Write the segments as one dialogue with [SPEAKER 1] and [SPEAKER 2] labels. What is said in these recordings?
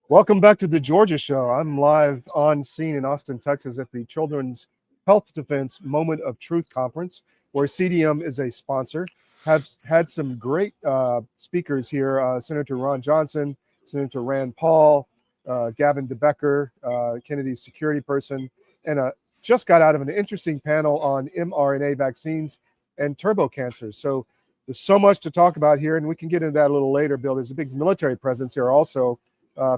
[SPEAKER 1] Welcome back to the Georgia Show. I'm live on scene in Austin, Texas at the Children's Health Defense Moment of Truth Conference, where CDM is a sponsor. Have had some great speakers here, Senator Ron Johnson, Senator Rand Paul, Gavin DeBecker, Kennedy's security person, and just got out of an interesting panel on mRNA vaccines and turbo cancer. So there's so much to talk about here, and we can get into that a little later, Bill. There's a big military presence here also,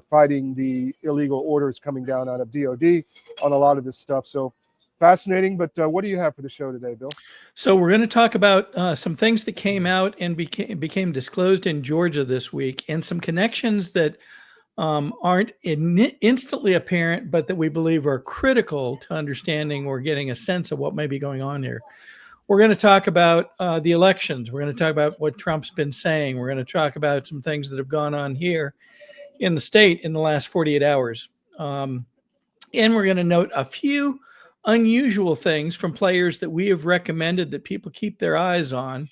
[SPEAKER 1] fighting the illegal orders coming down out of DOD on a lot of this stuff. So fascinating. But what do you have for the show today, Bill?
[SPEAKER 2] So we're going to talk about some things that came out and became disclosed in Georgia this week, and some connections that aren't instantly apparent, but that we believe are critical to understanding or getting a sense of what may be going on here. We're going to talk about the elections. We're going to talk about what Trump's been saying. We're going to talk about some things that have gone on here in the state in the last 48 hours. And we're going to note a few unusual things from players that we have recommended that people keep their eyes on.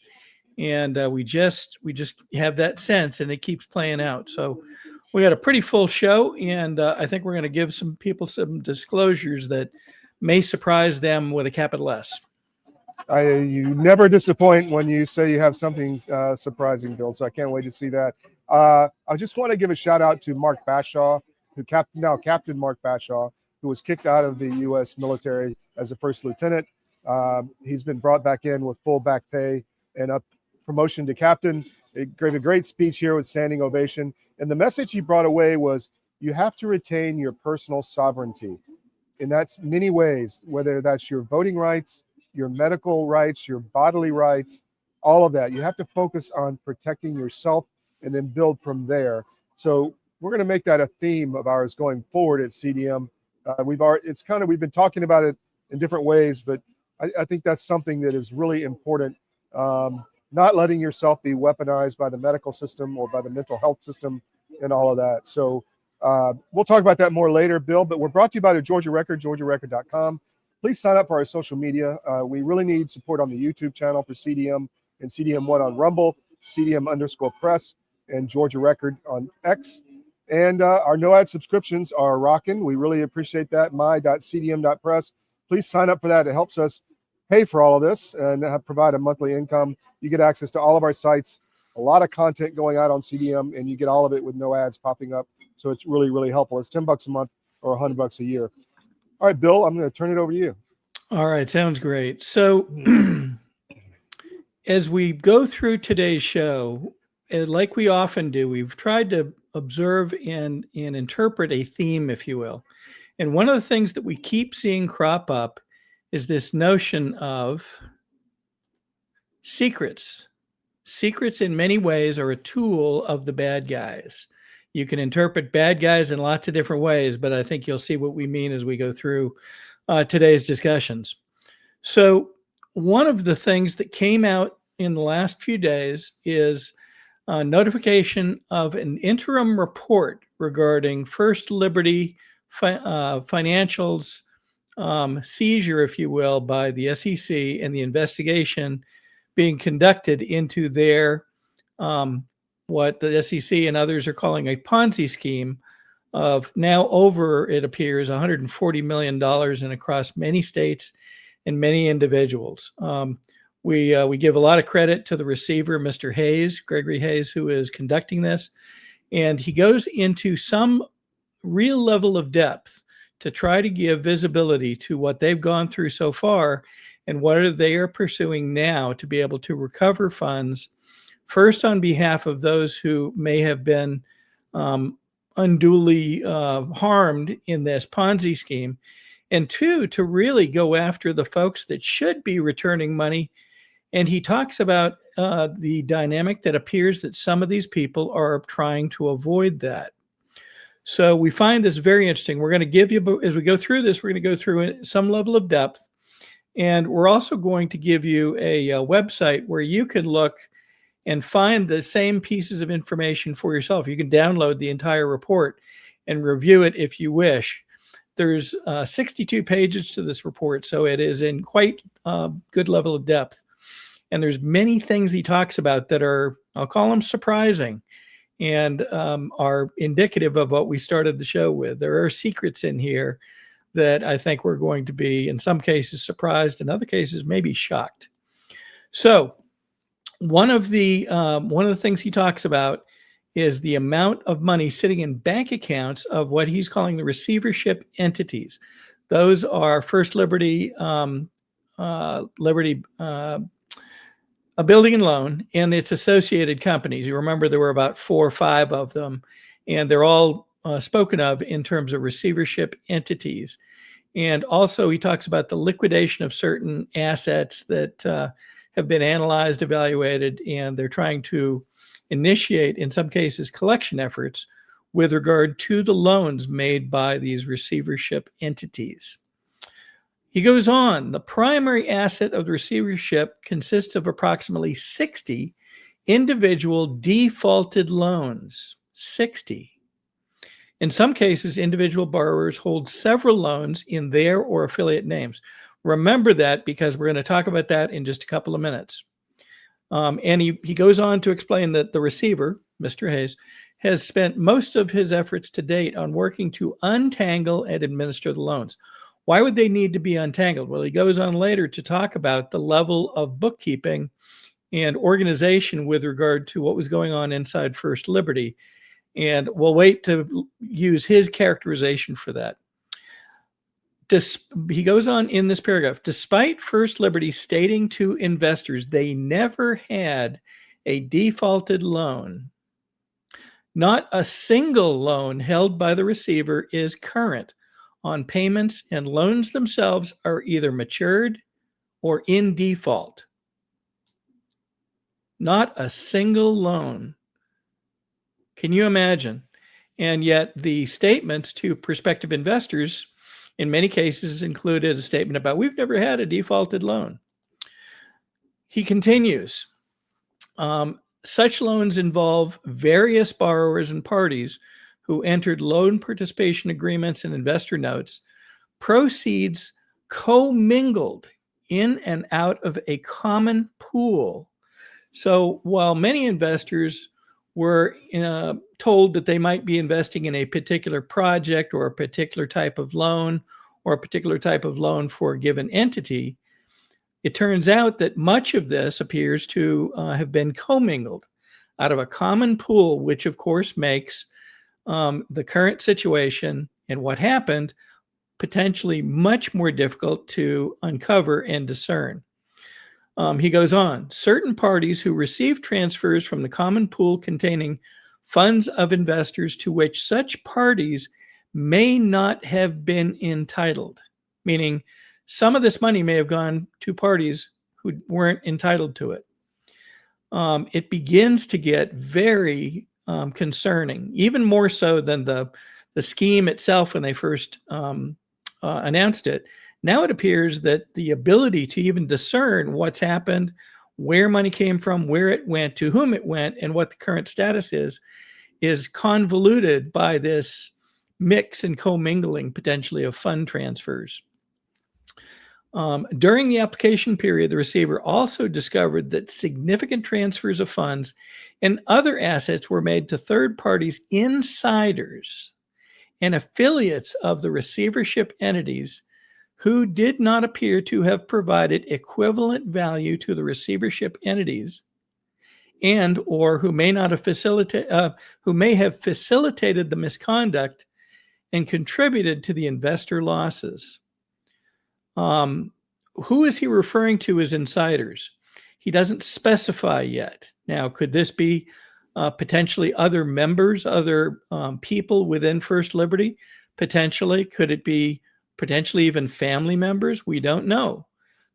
[SPEAKER 2] And we just have that sense, and it keeps playing out. So we got a pretty full show, and I think we're going to give some people some disclosures that may surprise them with a capital S.
[SPEAKER 1] You never disappoint when you say you have something surprising, Bill. So I can't wait to see that. I just want to give a shout out to Mark Bashaw, Captain Mark Bashaw, who was kicked out of the U.S. military as a first lieutenant. He's been brought back in with full back pay and up promotion to captain. He gave a great speech here with standing ovation. And the message he brought away was, you have to retain your personal sovereignty. And that's many ways, whether that's your voting rights, your medical rights, your bodily rights, all of that. You have to focus on protecting yourself and then build from there. So we're going to make that a theme of ours going forward at CDM. We've been talking about it in different ways, but I think that's something that is really important. Not letting yourself be weaponized by the medical system or by the mental health system and all of that. So we'll talk about that more later, Bill, but we're brought to you by the Georgia Record, georgiarecord.com. Please sign up for our social media. We really need support on the YouTube channel for CDM and CDM1 on Rumble, CDM_press, and Georgia Record on X. And our no-ad subscriptions are rocking. We really appreciate that. my.cdm.press. Please sign up for that. It helps us pay for all of this and provide a monthly income. You get access to all of our sites, a lot of content going out on CDM, and you get all of it with no ads popping up. So it's really, really helpful. It's $10 a month or $100 a year. All right, Bill, I'm going to turn it over to you.
[SPEAKER 2] All right, sounds great. So as we go through today's show, like we often do, we've tried to observe and interpret a theme, if you will. And one of the things that we keep seeing crop up is this notion of secrets. Secrets in many ways are a tool of the bad guys. You can interpret bad guys in lots of different ways, but I think you'll see what we mean as we go through today's discussions. So one of the things that came out in the last few days is a notification of an interim report regarding First Liberty Financial's seizure, if you will, by the SEC, and the investigation being conducted into their what the SEC and others are calling a Ponzi scheme of now over, it appears, $140 million and across many states and many individuals. We give a lot of credit to the receiver, Mr. Hayes, Gregory Hayes, who is conducting this. And he goes into some real level of depth to try to give visibility to what they've gone through so far and what they are pursuing now to be able to recover funds, first on behalf of those who may have been unduly harmed in this Ponzi scheme, and two, to really go after the folks that should be returning money. And he talks about the dynamic that appears that some of these people are trying to avoid that. So we find this very interesting. We're going to give you, as we go through this, we're going to go through some level of depth. And we're also going to give you a website where you can look and find the same pieces of information for yourself. You can download the entire report and review it if you wish. There's 62 pages to this report, so it is in quite good level of depth. And there's many things he talks about that are, I'll call them surprising. and are indicative of what we started the show with. There are secrets in here that I think we're going to be, in some cases, surprised, in other cases, maybe shocked. So, one of the things he talks about is the amount of money sitting in bank accounts of what he's calling the receivership entities. Those are First Liberty, a building and loan, and its associated companies. You remember there were about 4 or 5 of them, and they're all spoken of in terms of receivership entities. And also, he talks about the liquidation of certain assets that have been analyzed, evaluated, and they're trying to initiate, in some cases, collection efforts with regard to the loans made by these receivership entities. He goes on, the primary asset of the receivership consists of approximately 60 individual defaulted loans. 60. In some cases, individual borrowers hold several loans in their or affiliate names. Remember that, because we're going to talk about that in just a couple of minutes. And he goes on to explain that the receiver, Mr. Hayes, has spent most of his efforts to date on working to untangle and administer the loans. Why would they need to be untangled? Well, he goes on later to talk about the level of bookkeeping and organization with regard to what was going on inside First Liberty. And we'll wait to use his characterization for that. He goes on in this paragraph, despite First Liberty stating to investors they never had a defaulted loan, not a single loan held by the receiver is current on payments, and loans themselves are either matured or in default. Not a single loan. Can you imagine? And yet the statements to prospective investors in many cases included a statement about, we've never had a defaulted loan. He continues, such loans involve various borrowers and parties who entered loan participation agreements and investor notes, proceeds commingled in and out of a common pool. So while many investors were told that they might be investing in a particular project or a particular type of loan or a particular type of loan for a given entity, it turns out that much of this appears to have been commingled out of a common pool, which of course makes the current situation and what happened potentially much more difficult to uncover and discern. He goes on, certain parties who receive transfers from the common pool containing funds of investors to which such parties may not have been entitled, meaning some of this money may have gone to parties who weren't entitled to it. It begins to get very concerning, even more so than the scheme itself when they first announced it. Now it appears that the ability to even discern what's happened, where money came from, where it went, to whom it went, and what the current status is convoluted by this mix and commingling potentially of fund transfers. During the application period, the receiver also discovered that significant transfers of funds and other assets were made to third parties, insiders, and affiliates of the receivership entities who did not appear to have provided equivalent value to the receivership entities, and or who may have facilitated the misconduct and contributed to the investor losses. Who is he referring to as insiders? He doesn't specify yet. Now, could this be potentially other members, other people within First Liberty? Potentially. Could it be potentially even family members? We don't know.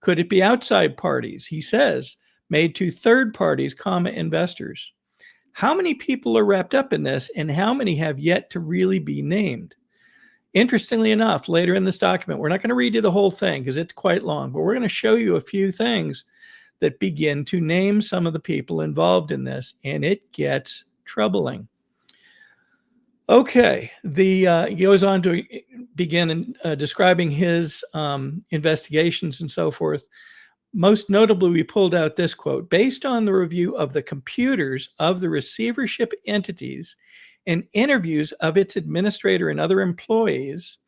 [SPEAKER 2] Could it be outside parties? He says, made to third parties, investors. How many people are wrapped up in this, and how many have yet to really be named? Interestingly enough, later in this document, we're not going to read you the whole thing because it's quite long, but we're going to show you a few things that begin to name some of the people involved in this, and it gets troubling. Okay, he goes on to begin describing his investigations and so forth. Most notably, we pulled out this quote: based on the review of the computers of the receivership entities and interviews of its administrator and other employees,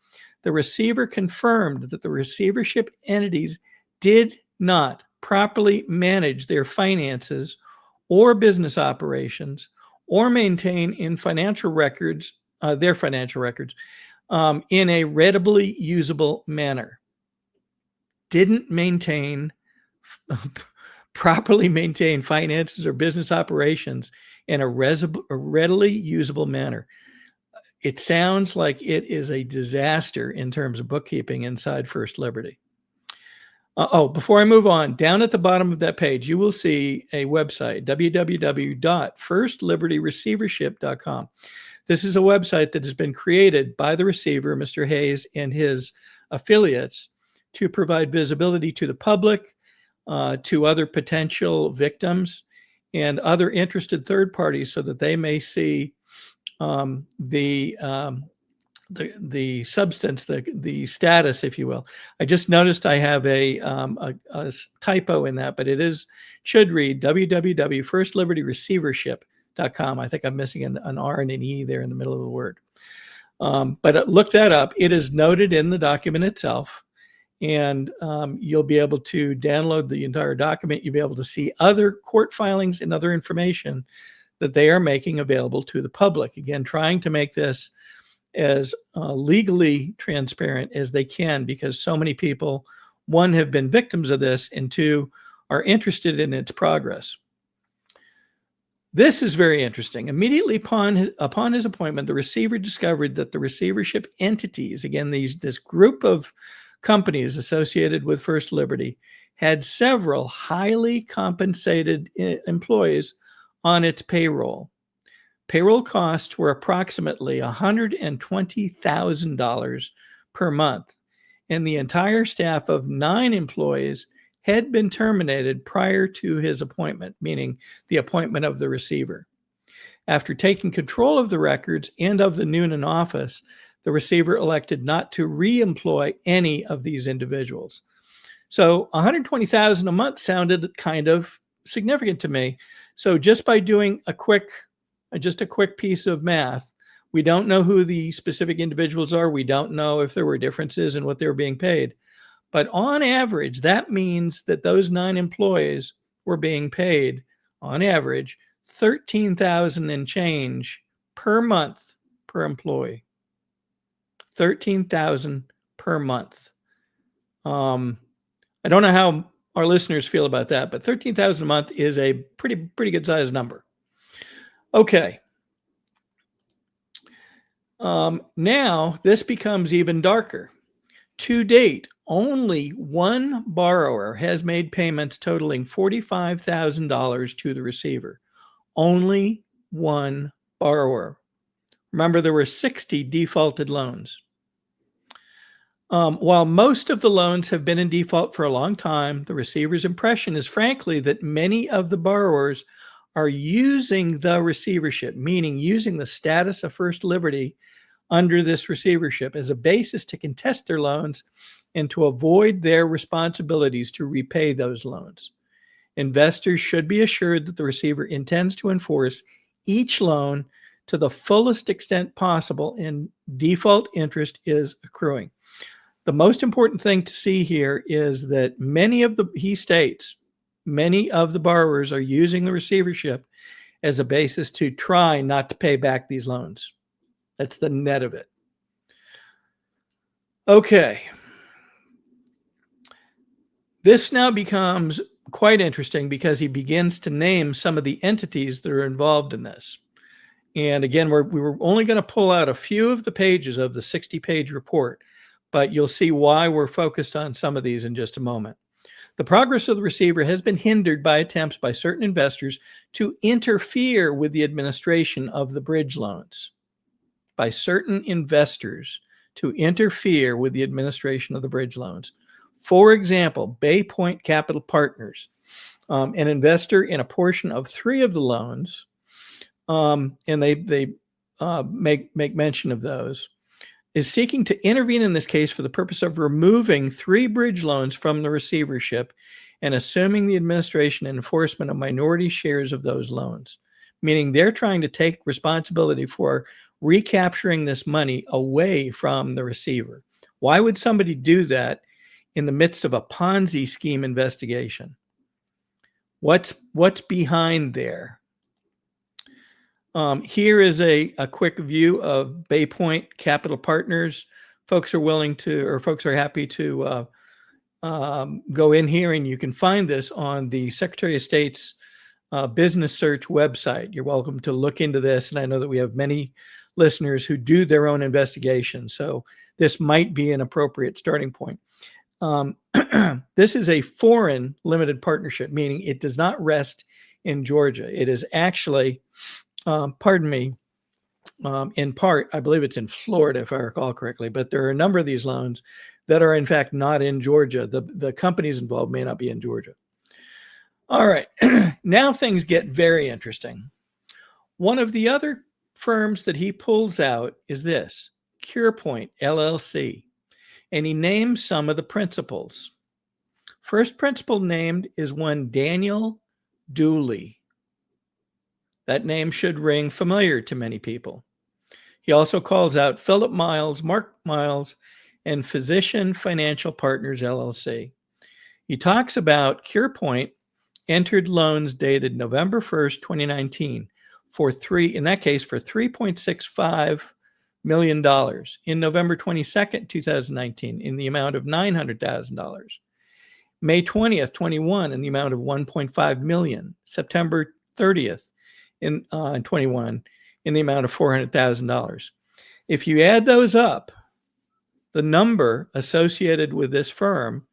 [SPEAKER 2] the receiver confirmed that the receivership entities did not properly manage their finances or business operations or maintain in financial records, their financial records, in a readily usable manner. Didn't properly maintain finances or business operations in a readily usable manner. It sounds like it is a disaster in terms of bookkeeping inside First Liberty. Before I move on, down at the bottom of that page, you will see a website, www.firstlibertyreceivership.com. This is a website that has been created by the receiver, Mr. Hayes, and his affiliates to provide visibility to the public, to other potential victims, and other interested third parties so that they may see the substance, the status, if you will. I just noticed I have a typo in that, but should read www.firstlibertyreceivership.com. I think I'm missing an R and an E there in the middle of the word. But look that up. It is noted in the document itself, and you'll be able to download the entire document. You'll be able to see other court filings and other information that they are making available to the public. Again, trying to make this as legally transparent as they can, because so many people, one, have been victims of this, and two, are interested in its progress. This is very interesting. Immediately upon his appointment, the receiver discovered that the receivership entities, again, this group of companies associated with First Liberty, had several highly compensated employees on its payroll. Payroll costs were approximately $120,000 per month, and the entire staff of 9 employees had been terminated prior to his appointment, meaning the appointment of the receiver. After taking control of the records and of the Noonan office, the receiver elected not to re-employ any of these individuals. So $120,000 a month sounded kind of significant to me. So just by doing a quick piece of math, we don't know who the specific individuals are. We don't know if there were differences in what they were being paid. But on average, that means that those 9 employees were being paid, on average, $13,000 and change per month per employee. $13,000 per month. I don't know how our listeners feel about that, but $13,000 a month is a pretty good size number. Okay. Now this becomes even darker. To date, only one borrower has made payments totaling $45,000 to the receiver. Only one borrower. Remember, there were 60 defaulted loans. While most of the loans have been in default for a long time, the receiver's impression is frankly that many of the borrowers are using the receivership, meaning using the status of First Liberty under this receivership as a basis to contest their loans and to avoid their responsibilities to repay those loans. Investors should be assured that the receiver intends to enforce each loan to the fullest extent possible, and default interest is accruing. The most important thing to see here is that many of the borrowers are using the receivership as a basis to try not to pay back these loans. That's the net of it. Okay. This now becomes quite interesting because he begins to name some of the entities that are involved in this. And again, we were only going to pull out a few of the pages of the 60-page report, but you'll see why we're focused on some of these in just a moment. The progress of the receiver has been hindered by attempts by certain investors to interfere with the administration of the bridge loans. By certain investors to interfere with the administration of the bridge loans. For example, Bay Point Capital Partners, an investor in a portion of 3 of the loans, and they make mention of those, is seeking to intervene in this case for the purpose of removing 3 bridge loans from the receivership and assuming the administration and enforcement of minority shares of those loans, meaning they're trying to take responsibility for recapturing this money away from the receiver. Why would somebody do that in the midst of a Ponzi scheme investigation? What's behind there? Here is a quick view of Bay Point Capital Partners. Folks are happy to go in here, and you can find this on the Secretary of State's business search website. You're welcome to look into this, and I know that we have many listeners who do their own investigation, so this might be an appropriate starting point. This is a foreign limited partnership, meaning it does not rest in Georgia. It is actually, in part, I believe it's in Florida, if I recall correctly, but there are a number of these loans that are in fact not in Georgia. The companies involved may not be in Georgia. All right, now things get very interesting. One of the other firms that he pulls out is this, CurePoint LLC, and he names some of the principals. First principal named is one Daniel Dooley. That name should ring familiar to many people. He also calls out Philip Miles, Mark Miles, and Physician Financial Partners, LLC. He talks about CurePoint entered loans dated November 1st, 2019 for $3.65 million. In November 22nd, 2019 in the amount of $900,000. May 20th, 21 in the amount of $1.5 million. September 30th in 21 in the amount of $400,000. If you add those up, the number associated with this firm,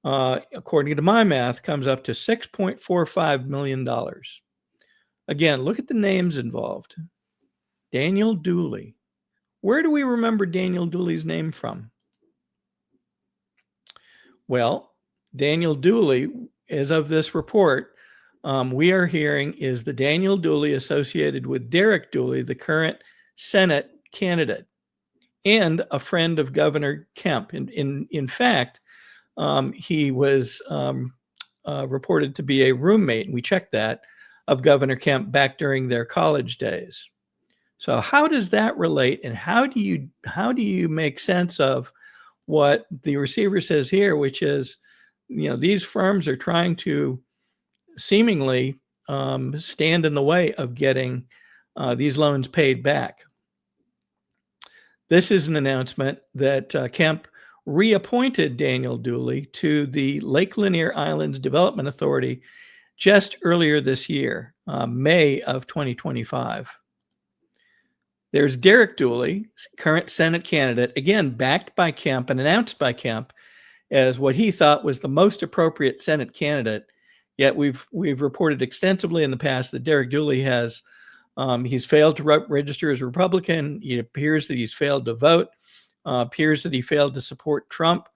[SPEAKER 2] according to my math, comes up to $6.45 million. Again, look at the names involved. Daniel Dooley. Where do we remember Daniel Dooley's name from? Well, Daniel Dooley, as of this report, we are hearing is the Daniel Dooley associated with Derek Dooley, the current Senate candidate, and a friend of Governor Kemp. In fact, he was reported to be a roommate, and we checked that, of Governor Kemp back during their college days. So how does that relate, and how do you make sense of what the receiver says here, which is, these firms are trying to seemingly stand in the way of getting these loans paid back. This is an announcement that Kemp reappointed Daniel Dooley to the Lake Lanier Islands Development Authority just earlier this year, May of 2025. There's Derek Dooley, current Senate candidate, again, backed by Kemp and announced by Kemp as what he thought was the most appropriate Senate candidate. Yet we've reported extensively in the past that Derek Dooley has, he's failed to register as a Republican. It appears that he's failed to vote, appears that he failed to support Trump.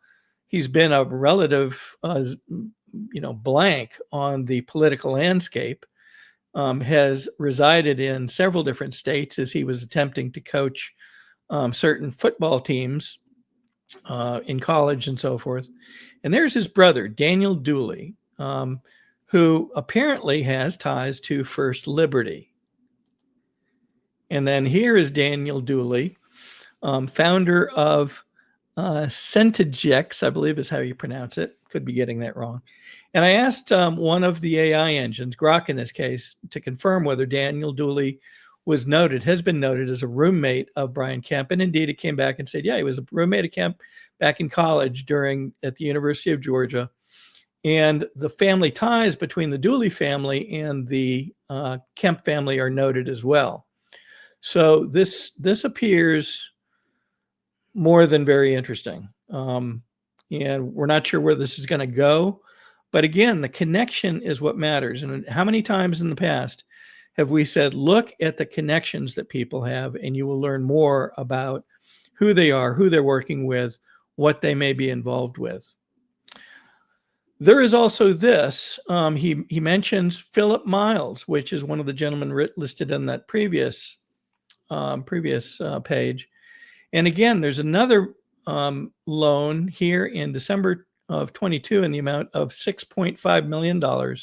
[SPEAKER 2] He's been a relative, blank on the political landscape, has resided in several different states as he was attempting to coach certain football teams in college and so forth. And there's his brother, Daniel Dooley, who apparently has ties to First Liberty. And then here is Daniel Dooley, founder of Centigex, I believe is how you pronounce it. Could be getting that wrong. And I asked one of the AI engines, Grok in this case, to confirm whether Daniel Dooley has been noted as a roommate of Brian Kemp. And indeed, it came back and said, yeah, he was a roommate of Kemp back in college at the University of Georgia. And the family ties between the Dooley family and the Kemp family are noted as well. So this appears more than very interesting. And we're not sure where this is going to go. But again, the connection is what matters. And how many times in the past have we said, look at the connections that people have, and you will learn more about who they are, who they're working with, what they may be involved with. There is also this. He mentions Philip Miles, which is one of the gentlemen listed on that previous page. And again, there's another loan here in December of 22 in the amount of $6.5 million,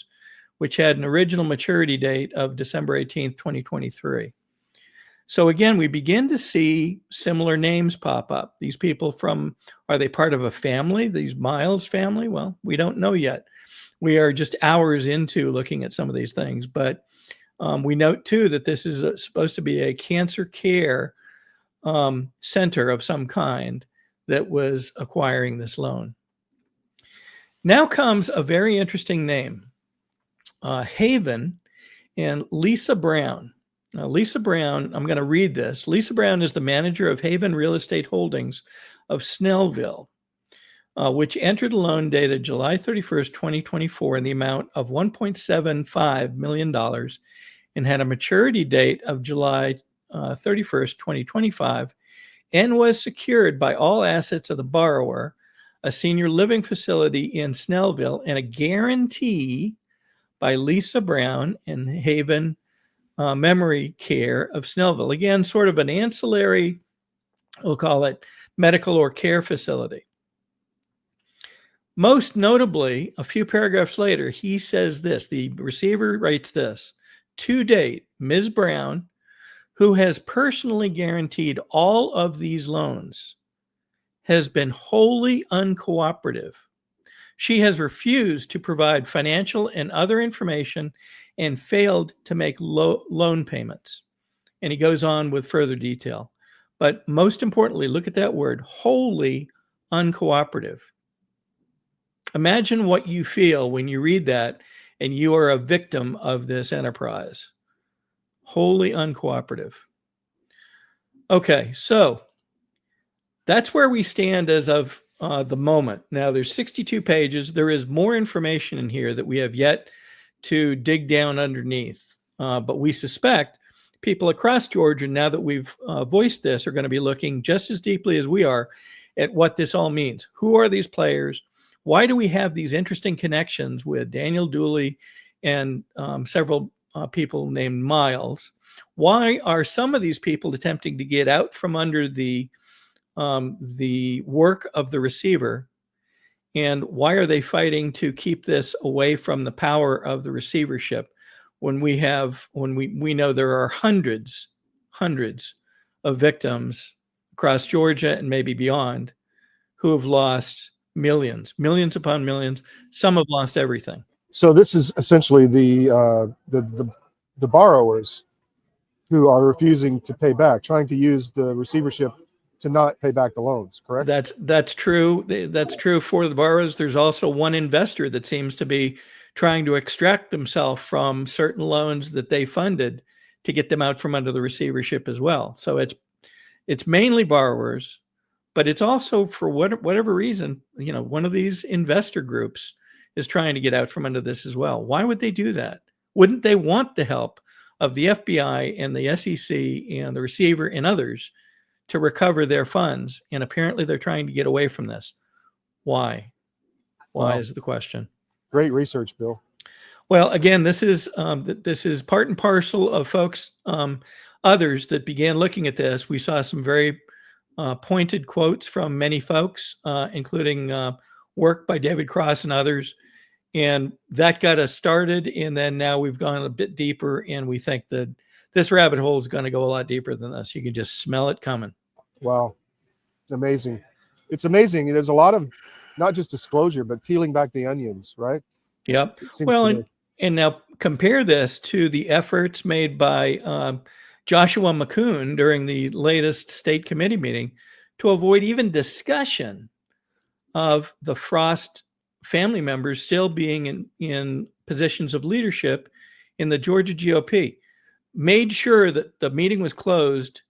[SPEAKER 2] which had an original maturity date of December 18th, 2023. So again, we begin to see similar names pop up. These people are they part of a family, these Miles family? Well, we don't know yet. We are just hours into looking at some of these things, but we note too that this is supposed to be a cancer care center of some kind that was acquiring this loan. Now comes a very interesting name, Haven and Lisa Brown. Now, Lisa Brown, I'm going to read this. Lisa Brown is the manager of Haven Real Estate Holdings of Snellville, which entered a loan dated July 31st, 2024 in the amount of $1.75 million and had a maturity date of July 31st, 2025, and was secured by all assets of the borrower, a senior living facility in Snellville, and a guarantee by Lisa Brown and Haven Memory Care of Snellville. Again, sort of an ancillary, we'll call it medical or care facility. Most notably, a few paragraphs later, he says this, the receiver writes this: to date, Ms. Brown, who has personally guaranteed all of these loans, has been wholly uncooperative. She has refused to provide financial and other information and failed to make loan payments. And he goes on with further detail. But most importantly, look at that word, wholly uncooperative. Imagine what you feel when you read that and you are a victim of this enterprise. Wholly uncooperative. Okay, so that's where we stand as of the moment. Now, there's 62 pages. There is more information in here that we have yet to dig down underneath. But we suspect people across Georgia, now that we've voiced this, are going to be looking just as deeply as we are at what this all means. Who are these players? Why do we have these interesting connections with Daniel Dooley and several people named Miles? Why are some of these people attempting to get out from under the work of the receiver? And why are they fighting to keep this away from the power of the receivership when we know there are hundreds of victims across Georgia and maybe beyond who have lost millions upon millions. Some have lost everything.
[SPEAKER 1] So this is essentially the borrowers who are refusing to pay back, trying to use the receivership to not pay back the loans, correct?
[SPEAKER 2] That's true. That's true for the borrowers. There's also one investor that seems to be trying to extract himself from certain loans that they funded to get them out from under the receivership as well. So it's mainly borrowers, but it's also, for whatever reason, one of these investor groups is trying to get out from under this as well. Why would they do that? Wouldn't they want the help of the FBI and the SEC and the receiver and others to recover their funds? And apparently they're trying to get away from this. Why? Why is the question.
[SPEAKER 1] Great research, Bill.
[SPEAKER 2] Well, again, this is part and parcel of folks, others that began looking at this. We saw some very pointed quotes from many folks, including work by David Cross and others. And that got us started. And then now we've gone a bit deeper, and we think that this rabbit hole is going to go a lot deeper than this. You can just smell it coming.
[SPEAKER 1] Wow. Amazing. It's amazing. There's a lot of not just disclosure, but peeling back the onions, right?
[SPEAKER 2] Yep. Well, and now compare this to the efforts made by Joshua McCoon during the latest state committee meeting to avoid even discussion of the Frost family members still being in positions of leadership in the Georgia GOP. Made sure that the meeting was closed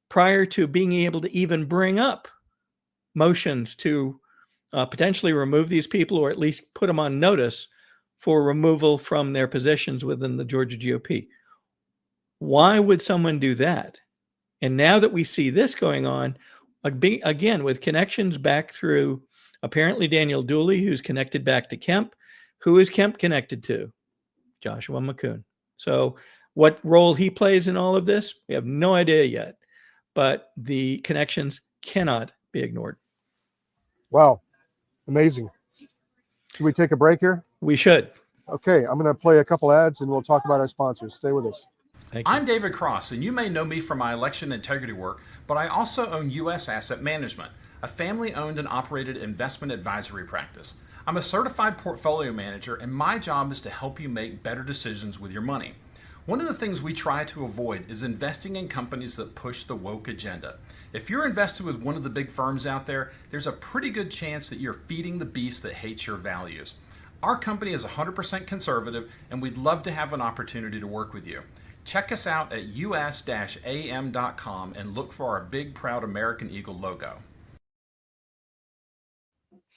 [SPEAKER 2] prior to being able to even bring up motions to potentially remove these people, or at least put them on notice for removal from their positions within the Georgia GOP. Why would someone do that? And now that we see this going on, again, with connections back through apparently Daniel Dooley, who's connected back to Kemp. Who is Kemp connected to? Joshua McCoon. So what role he plays in all of this, we have no idea yet. But the connections cannot be ignored.
[SPEAKER 1] Wow. Amazing. Should we take a break here?
[SPEAKER 2] We should.
[SPEAKER 1] Okay, I'm going to play a couple ads and we'll talk about our sponsors. Stay with us.
[SPEAKER 2] Thank you.
[SPEAKER 3] I'm David Cross, and you may know me from my election integrity work, but I also own U.S. Asset Management, a family-owned and operated investment advisory practice. I'm a certified portfolio manager, and my job is to help you make better decisions with your money. One of the things we try to avoid is investing in companies that push the woke agenda. If you're invested with one of the big firms out there, there's a pretty good chance that you're feeding the beast that hates your values. Our company is 100% conservative, and we'd love to have an opportunity to work with you. Check us out at us-am.com and look for our big, proud American Eagle logo.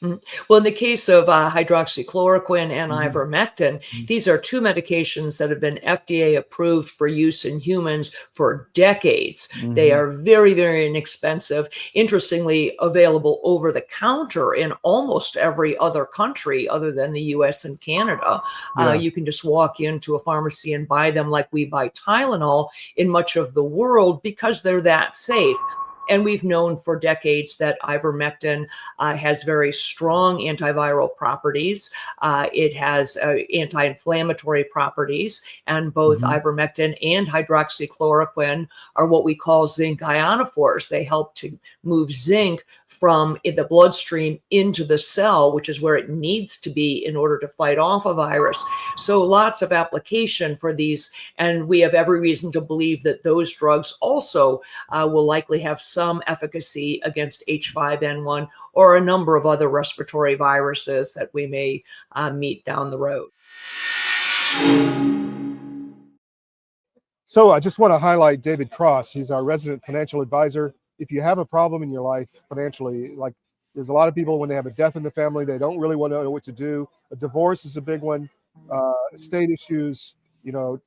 [SPEAKER 4] Well, in the case of hydroxychloroquine and ivermectin, these are two medications that have been FDA approved for use in humans for decades. They are very, very inexpensive. Interestingly, available over the counter in almost every other country other than the US and Canada. You can just walk into a pharmacy and buy them like we buy Tylenol in much of the world because they're that safe. And we've known for decades that ivermectin has very strong antiviral properties. It has anti-inflammatory properties, and both ivermectin and hydroxychloroquine are what we call zinc ionophores. They help to move zinc from the bloodstream into the cell, which is where it needs to be in order to fight off a virus. So lots of application for these, and we have every reason to believe that those drugs also will likely have some efficacy against H5N1 or a number of other respiratory viruses that we may meet down the road.
[SPEAKER 1] So I just want to highlight David Cross. He's our resident financial advisor. If you have a problem in your life financially, like there's a lot of people when they have a death in the family, they don't really want to know what to do. A divorce is a big one. Estate issues, the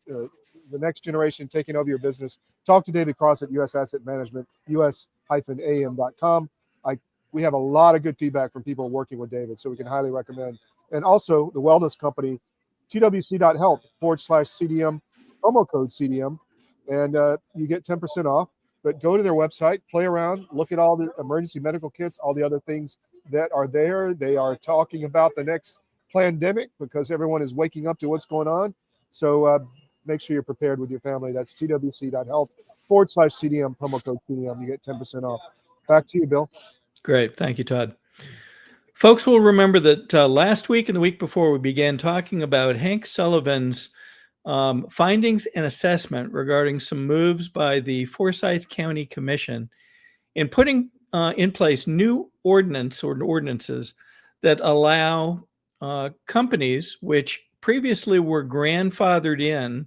[SPEAKER 1] next generation taking over your business. Talk to David Cross at US Asset Management, us-am.com. We have a lot of good feedback from people working with David, so we can highly recommend. And also the wellness company, twc.health/CDM, promo code CDM, and you get 10% off. But go to their website, play around, look at all the emergency medical kits, all the other things that are there. They are talking about the next pandemic because everyone is waking up to what's going on. So make sure you're prepared with your family. That's twc.health/CDM, promo code CDM. You get 10% off. Back to you, Bill.
[SPEAKER 2] Great. Thank you, Todd. Folks will remember that last week and the week before we began talking about Hank Sullivan's findings and assessment regarding some moves by the Forsyth County Commission in putting in place new ordinances that allow companies which previously were grandfathered in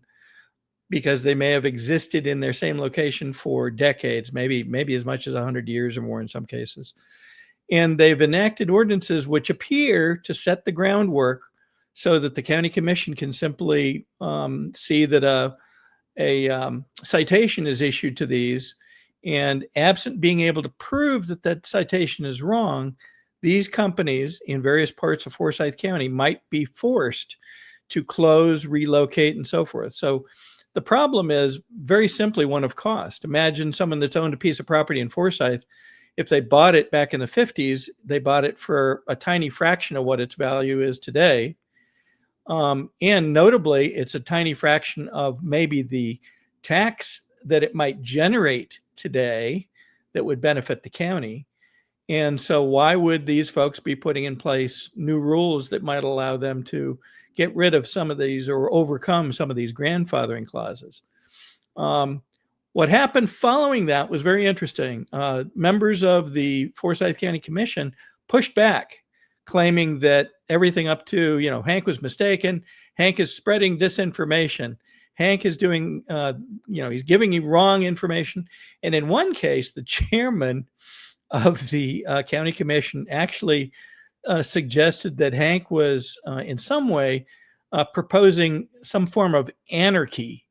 [SPEAKER 2] because they may have existed in their same location for decades, maybe as much as 100 years or more in some cases. And they've enacted ordinances which appear to set the groundwork so that the county commission can simply see that a citation is issued to these, and absent being able to prove that that citation is wrong, these companies in various parts of Forsyth County might be forced to close, relocate, and so forth. So the problem is very simply one of cost. Imagine someone that's owned a piece of property in Forsyth. If they bought it back in the 50s, they bought it for a tiny fraction of what its value is today. And notably, it's a tiny fraction of maybe the tax that it might generate today that would benefit the county. And so why would these folks be putting in place new rules that might allow them to get rid of some of these or overcome some of these grandfathering clauses? What happened following that was very interesting. Members of the Forsyth County Commission pushed back, claiming that everything up to, Hank was mistaken. Hank is spreading disinformation. Hank is doing, he's giving you wrong information. And in one case, the chairman of the county commission actually suggested that Hank was in some way proposing some form of anarchy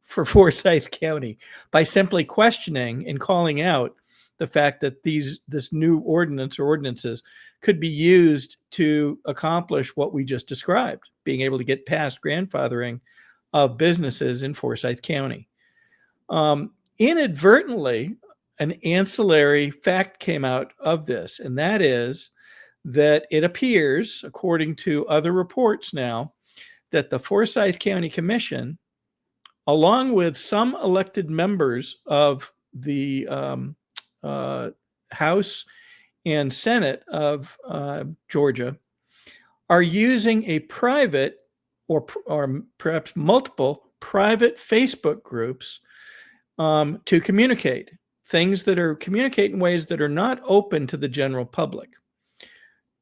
[SPEAKER 2] for Forsyth County by simply questioning and calling out the fact that this new ordinance or ordinances could be used to accomplish what we just described, being able to get past grandfathering of businesses in Forsyth County. Inadvertently, an ancillary fact came out of this, and that is that it appears, according to other reports now, that the Forsyth County Commission, along with some elected members of the House and Senate of Georgia, are using a private or perhaps multiple private Facebook groups to communicate things that are communicate in ways that are not open to the general public.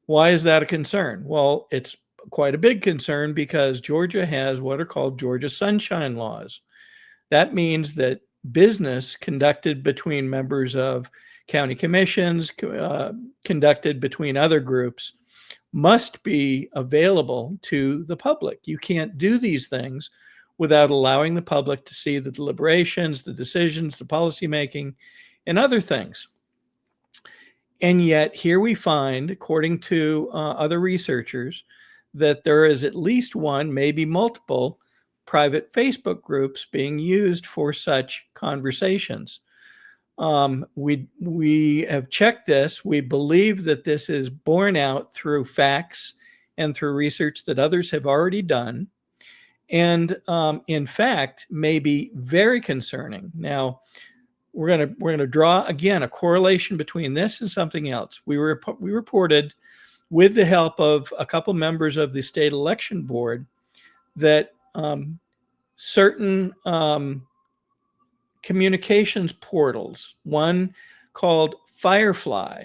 [SPEAKER 2] Why is that a concern? Well, it's quite a big concern because Georgia has what are called Georgia Sunshine Laws. That means that business conducted between members of county commissions, conducted between other groups, must be available to the public. You can't do these things without allowing the public to see the deliberations, the decisions, the policymaking, and other things. And yet here we find, according to other researchers, that there is at least one, maybe multiple, private Facebook groups being used for such conversations. We have checked this. We believe that this is borne out through facts and through research that others have already done, and in fact may be very concerning. Now, we're going to draw again a correlation between this and something else. We reported, with the help of a couple members of the state election board, that certain communications portals, one called Firefly,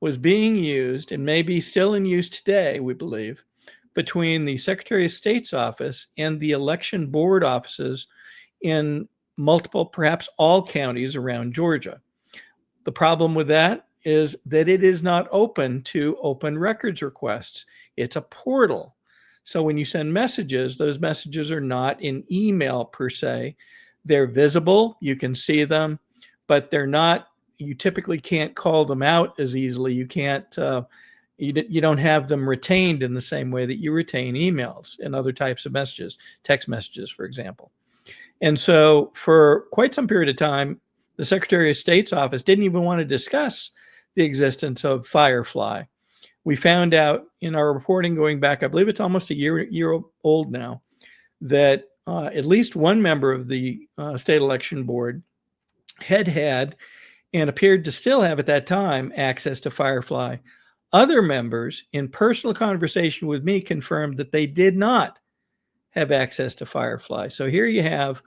[SPEAKER 2] was being used and may be still in use today, we believe, between the Secretary of State's office and the election board offices in multiple, perhaps all counties around Georgia. The problem with that is that it is not open to open records requests. It's a portal. So when you send messages, those messages are not in email per se. They're visible, you can see them, but they're not, you typically can't call them out as easily. You can't, you don't have them retained in the same way that you retain emails and other types of messages, text messages, for example. And so for quite some period of time, the Secretary of State's office didn't even want to discuss the existence of Firefly. We found out in our reporting going back, I believe it's almost a year old now, that at least one member of the state election board had and appeared to still have at that time access to Firefly. Other members, in personal conversation with me, confirmed that they did not have access to Firefly. So here you have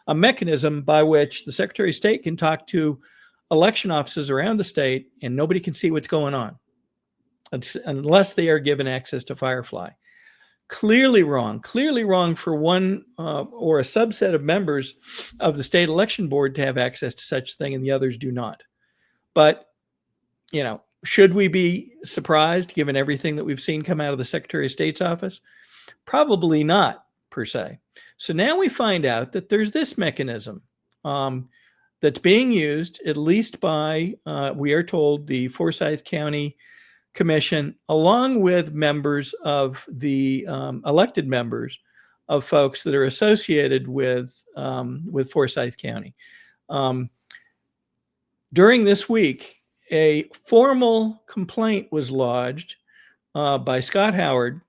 [SPEAKER 2] a mechanism by which the Secretary of State can talk to election offices around the state and nobody can see what's going on unless they are given access to Firefly. Clearly wrong for one or a subset of members of the state election board to have access to such a thing and the others do not. But, you know, should we be surprised given everything that we've seen come out of the Secretary of State's office? Probably not, per se. So now we find out that there's this mechanism that's being used, at least by, we are told, the Forsyth County Commission, along with members of the elected members of folks that are associated with Forsyth County. During this week, a formal complaint was lodged by Scott Howard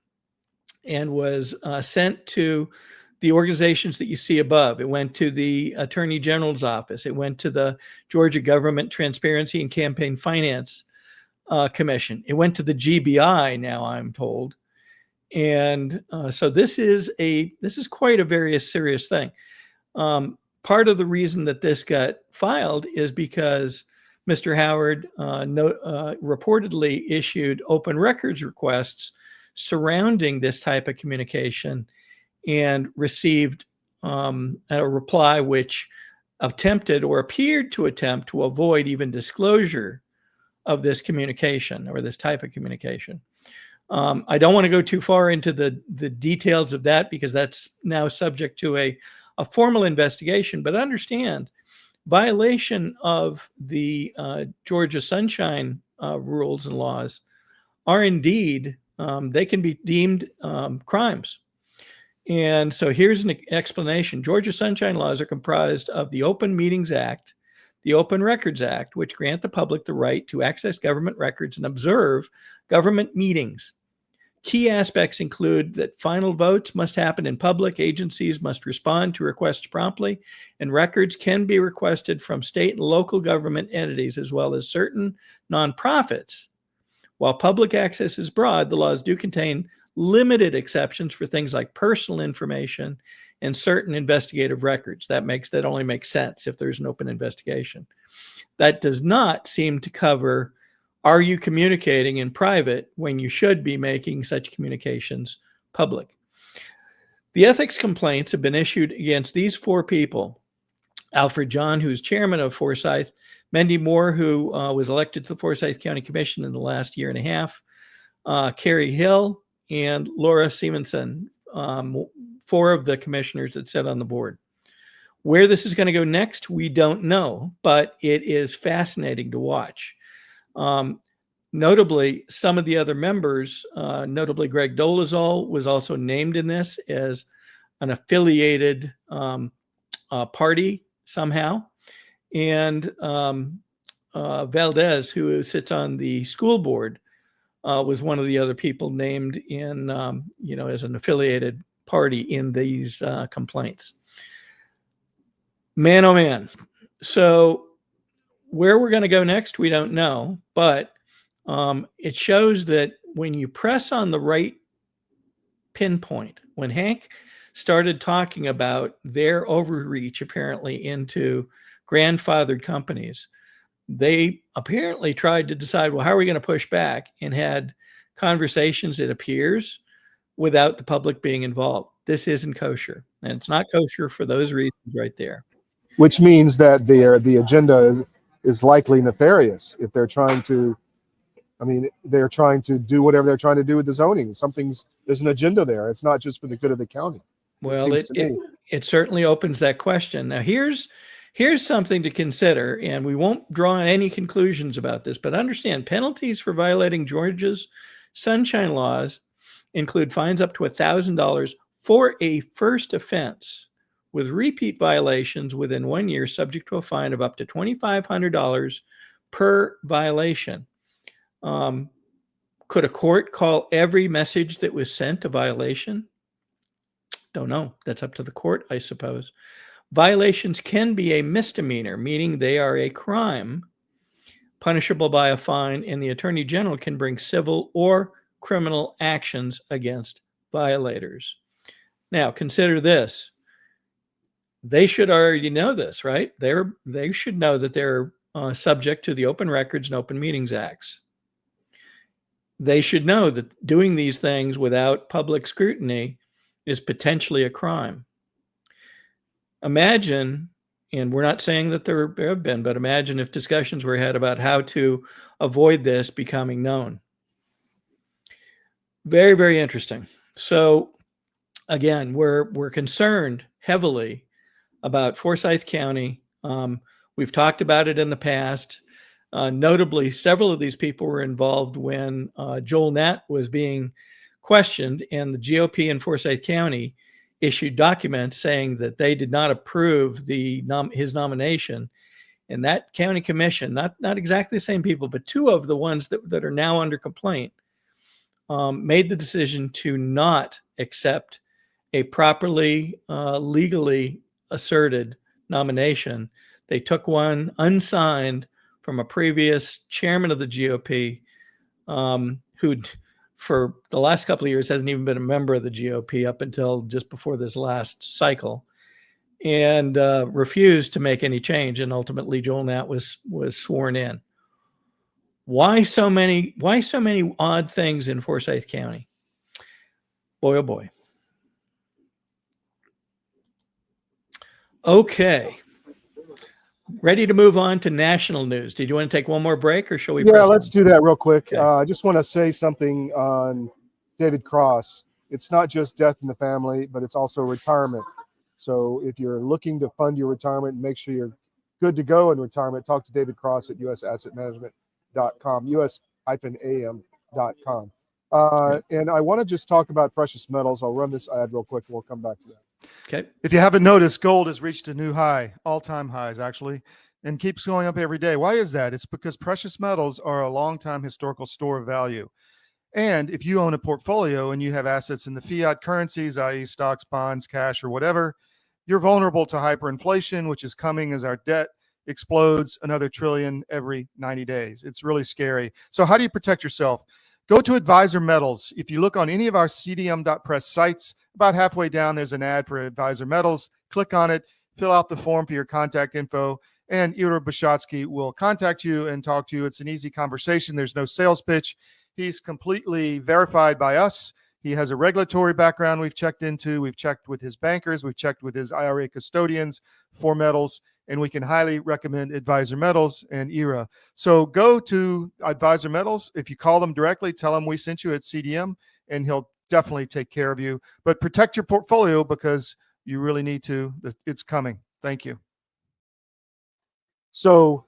[SPEAKER 2] and was sent to the organizations that you see above. It went to the Attorney General's office. It went to the Georgia Government Transparency and Campaign Finance Commission. It went to the GBI, now I'm told. And so this is quite a very serious thing. Part of the reason that this got filed is because Mr. Howard reportedly issued open records requests surrounding this type of communication and received a reply which attempted or appeared to attempt to avoid even disclosure of this communication or this type of communication. I don't want to go too far into the details of that because that's now subject to a formal investigation, but understand violation of the Georgia Sunshine rules and laws are indeed, they can be deemed crimes. And so here's an explanation. Georgia Sunshine laws are comprised of the Open Meetings Act, the Open Records Act, which grant the public the right to access government records and observe government meetings. Key aspects include that final votes must happen in public, agencies must respond to requests promptly, and records can be requested from state and local government entities as well as certain nonprofits. While public access is broad, the laws do contain limited exceptions for things like personal information and certain investigative records. That only makes sense if there's an open investigation. That does not seem to cover, are you communicating in private when you should be making such communications public? The ethics complaints have been issued against these 4 people: Alfred John, who's chairman of Forsyth; Mendy Moore, who was elected to the Forsyth County Commission in the last year and a half; Carrie Hill, and Laura Simonson, 4 of the commissioners that sit on the board. Where this is going to go next, we don't know, but it is fascinating to watch. Notably, some of the other members, notably Greg Dolezal, was also named in this as an affiliated party somehow. And Valdez, who sits on the school board, was one of the other people named in, as an affiliated party in these complaints. Man, oh man. So where we're going to go next, we don't know, but it shows that when you press on the right pinpoint, when Hank started talking about their overreach apparently into grandfathered companies, they apparently tried to decide, well, how are we going to push back, and had conversations, it appears, without the public being involved. This isn't kosher, and it's not kosher for those reasons right there.
[SPEAKER 1] Which means that the agenda is likely nefarious if they're trying to, they're trying to do whatever they're trying to do with the zoning. There's an agenda there. It's not just for the good of the county.
[SPEAKER 2] Well, it certainly opens that question. Now, here's something to consider, and we won't draw any conclusions about this, but understand penalties for violating Georgia's sunshine laws include fines up to $1,000 for a first offense, with repeat violations within 1 year subject to a fine of up to $2,500 per violation. Could a court call every message that was sent a violation? Don't know. That's up to the court, I suppose. Violations can be a misdemeanor, meaning they are a crime punishable by a fine, and the Attorney General can bring civil or criminal actions against violators. Now, consider this. They should already know this, right? They should know that they're subject to the Open Records and Open Meetings Acts. They should know that doing these things without public scrutiny is potentially a crime. Imagine, and we're not saying that there have been, but imagine if discussions were had about how to avoid this becoming known. Very, very interesting. So again, we're concerned heavily about Forsyth County. We've talked about it in the past. Notably, several of these people were involved when Joel Nett was being questioned, and the GOP in Forsyth County issued documents saying that they did not approve his nomination. And that county commission, not exactly the same people, but 2 of the ones that are now under complaint, made the decision to not accept a properly legally asserted nomination. They took one unsigned from a previous chairman of the GOP, who for the last couple of years hasn't even been a member of the GOP up until just before this last cycle, and refused to make any change. And ultimately, Joel Nett was sworn in. Why so many odd things in Forsyth County? Boy, oh boy. Okay. Ready to move on to national news. Did you want to take one more break, or shall we?
[SPEAKER 1] Yeah, let's do that real quick.
[SPEAKER 2] Okay.
[SPEAKER 1] I just want to say something on David Cross. It's not just death in the family, but it's also retirement. So if you're looking to fund your retirement and make sure you're good to go in retirement, talk to David Cross at usassetmanagement.com, us-am.com. And I want to just talk about precious metals. I'll run this ad real quick and we'll come back to that.
[SPEAKER 2] Okay.
[SPEAKER 5] If you haven't noticed, gold has reached a new high, all-time highs, actually. and keeps going up every day. Why is that? It's because precious metals are a long-time historical store of value. And if you own a portfolio and you have assets in the fiat currencies, i.e. stocks, bonds, cash, or whatever, you're vulnerable to hyperinflation, which is coming as our debt explodes another trillion every 90 days. It's really scary. So how do you protect yourself? Go to Advisor Metals. If you look on any of our cdm.press sites, about halfway down, there's an ad for Advisor Metals. Click on it, fill out the form for your contact info, and Ira Bishotsky will contact you and talk to you. It's an easy conversation. There's no sales pitch. He's completely verified by us. He has a regulatory background we've checked into. We've checked with his bankers. We've checked with his IRA custodians for metals, and we can highly recommend Advisor Metals and IRA. So go to Advisor Metals. If you call them directly, tell them we sent you at CDM, and he'll definitely take care of you. But protect your portfolio because you really need to. It's coming. Thank you.
[SPEAKER 1] So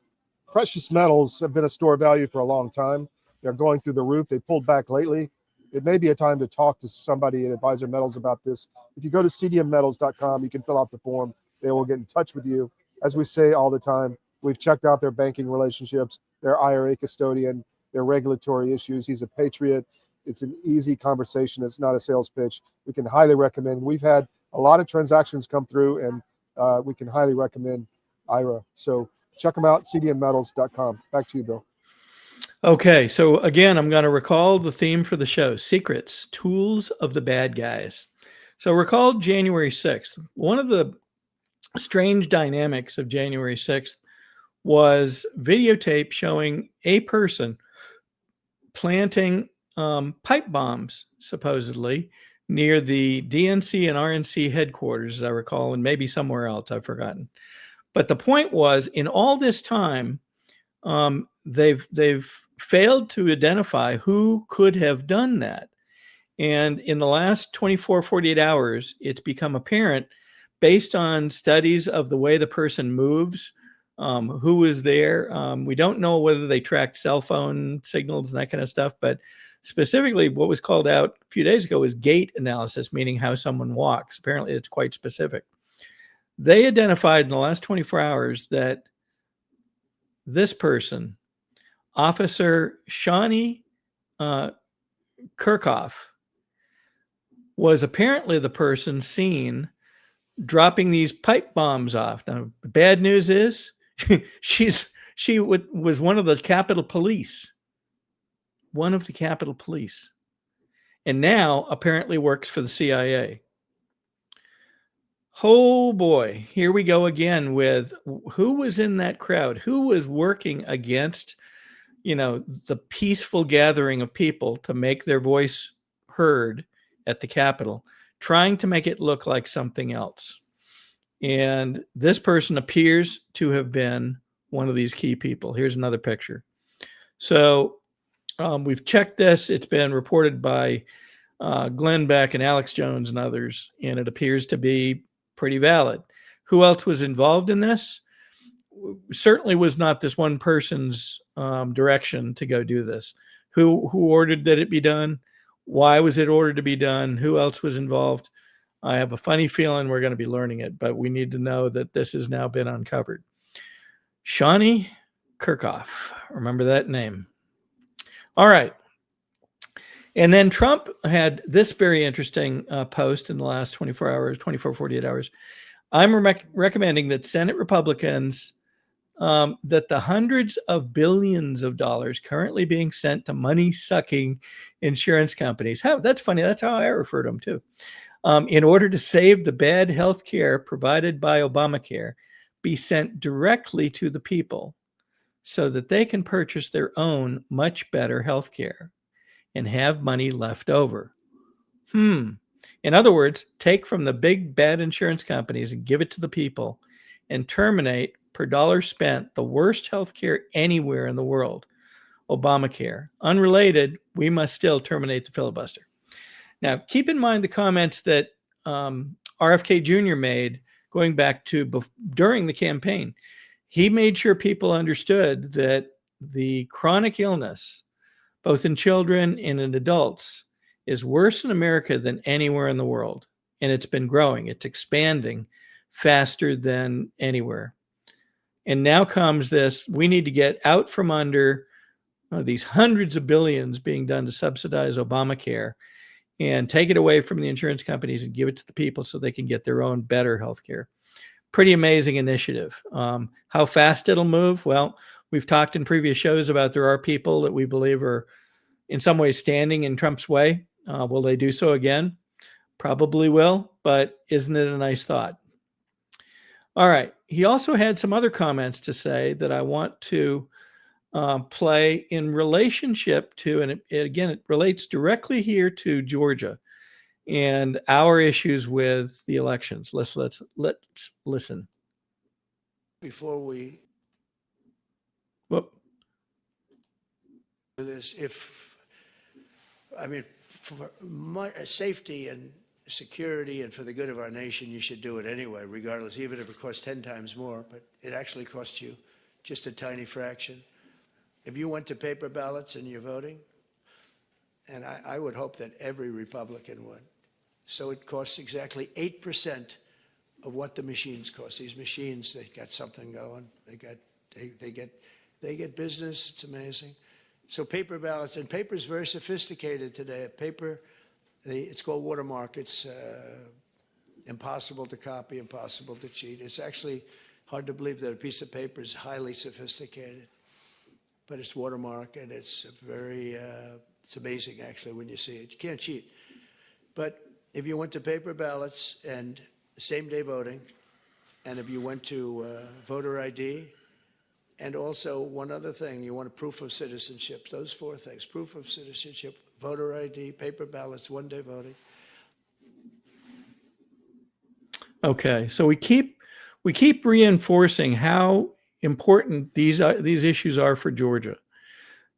[SPEAKER 1] precious metals have been a store of value for a long time. They're going through the roof. They pulled back lately. It may be a time to talk to somebody at Advisor Metals about this. If you go to cdmmetals.com, you can fill out the form. They will get in touch with you. As we say all the time, we've checked out their banking relationships, their IRA custodian, their regulatory issues. He's a patriot. It's an easy conversation. It's not a sales pitch. We can highly recommend. We've had a lot of transactions come through, and we can highly recommend IRA. So check them out, cdmmetals.com. Back to you, Bill.
[SPEAKER 2] Okay, so again, I'm going to recall the theme for the show, Secrets, Tools of the Bad Guys. So recall January 6th. One of the strange dynamics of January 6th was videotape showing a person planting pipe bombs, supposedly, near the DNC and RNC headquarters, as I recall, and maybe somewhere else, I've forgotten. But the point was, in all this time, they've failed to identify who could have done that. And in the last 24, 48 hours, it's become apparent based on studies of the way the person moves, who was there. We don't know whether they tracked cell phone signals and that kind of stuff, but specifically what was called out a few days ago was gait analysis, meaning how someone walks. Apparently it's quite specific. They identified in the last 24 hours that this person, Officer Shawnee Kirchhoff, was apparently the person seen dropping these pipe bombs off. Now, the bad news is she was one of the Capitol Police. One of the Capitol Police. And now apparently works for the CIA. Oh boy, here we go again with who was in that crowd, who was working against, the peaceful gathering of people to make their voice heard at the Capitol, trying to make it look like something else. And this person appears to have been one of these key people. Here's another picture. So we've checked this. It's been reported by Glenn Beck and Alex Jones and others, and it appears to be pretty valid. Who else was involved in this? Certainly was not this one person's direction to go do this. Who ordered that it be done? Why was it ordered to be done? Who else was involved? I have a funny feeling we're going to be learning it, but we need to know that this has now been uncovered. Shawnee Kirchhoff. Remember that name. All right. And then Trump had this very interesting post in the last 48 hours. I'm recommending that Senate Republicans, that the hundreds of billions of dollars currently being sent to money-sucking insurance companies, that's funny, that's how I refer to them too, in order to save the bad health care provided by Obamacare, be sent directly to the people so that they can purchase their own much better health care and have money left over. In other words, take from the big bad insurance companies and give it to the people and terminate per dollar spent the worst healthcare anywhere in the world, Obamacare. Unrelated, we must still terminate the filibuster. Now, keep in mind the comments that RFK Jr. made going back to during the campaign. He made sure people understood that the chronic illness, both in children and in adults, is worse in America than anywhere in the world. And it's been growing. It's expanding faster than anywhere. And now comes this, we need to get out from under these hundreds of billions being done to subsidize Obamacare and take it away from the insurance companies and give it to the people so they can get their own better health care. Pretty amazing initiative. How fast it'll move? Well, we've talked in previous shows about there are people that we believe are in some ways standing in Trump's way. Will they do so again? Probably will, but isn't it a nice thought? All right. He also had some other comments to say that I want to play in relationship to, and it relates directly here to Georgia and our issues with the elections. Let's listen.
[SPEAKER 6] Before we
[SPEAKER 2] Whoop.
[SPEAKER 6] do this, for my safety and security and for the good of our nation, you should do it anyway, regardless, even if it costs 10 times more, but it actually costs you just a tiny fraction. If you went to paper ballots and you're voting, and I would hope that every Republican would, so it costs exactly 8% of what the machines cost. These machines, they got something going. They get business. It's amazing. So paper ballots, and paper is very sophisticated today. Paper, it's called watermark. It's impossible to copy, impossible to cheat. It's actually hard to believe that a piece of paper is highly sophisticated, but it's watermark, and it's very, it's amazing actually when you see it. You can't cheat. But if you went to paper ballots and same day voting, and if you went to voter ID, and also one other thing, you want a proof of citizenship, those four things: proof of citizenship, voter ID, paper ballots, one day voting.
[SPEAKER 2] Okay, so we keep reinforcing how important these issues are for Georgia.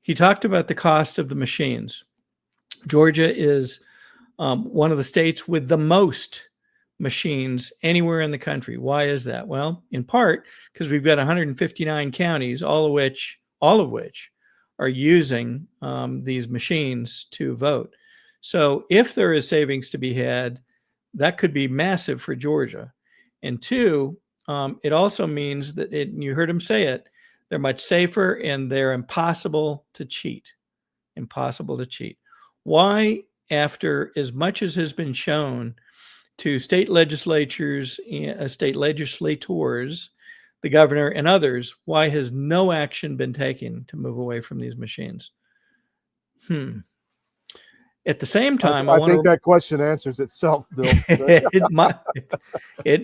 [SPEAKER 2] He talked about the cost of the machines. Georgia is one of the states with the most machines anywhere in the country. Why is that? Well, in part because we've got 159 counties, all of which are using these machines to vote. So if there is savings to be had, that could be massive for Georgia. And two, it also means that you heard him say it, they're much safer and they're impossible to cheat. Impossible to cheat. Why, after as much as has been shown to state legislatures, state legislators, the governor and others, why has no action been taken to move away from these machines? At the same time,
[SPEAKER 1] I think that question answers itself, Bill.
[SPEAKER 2] It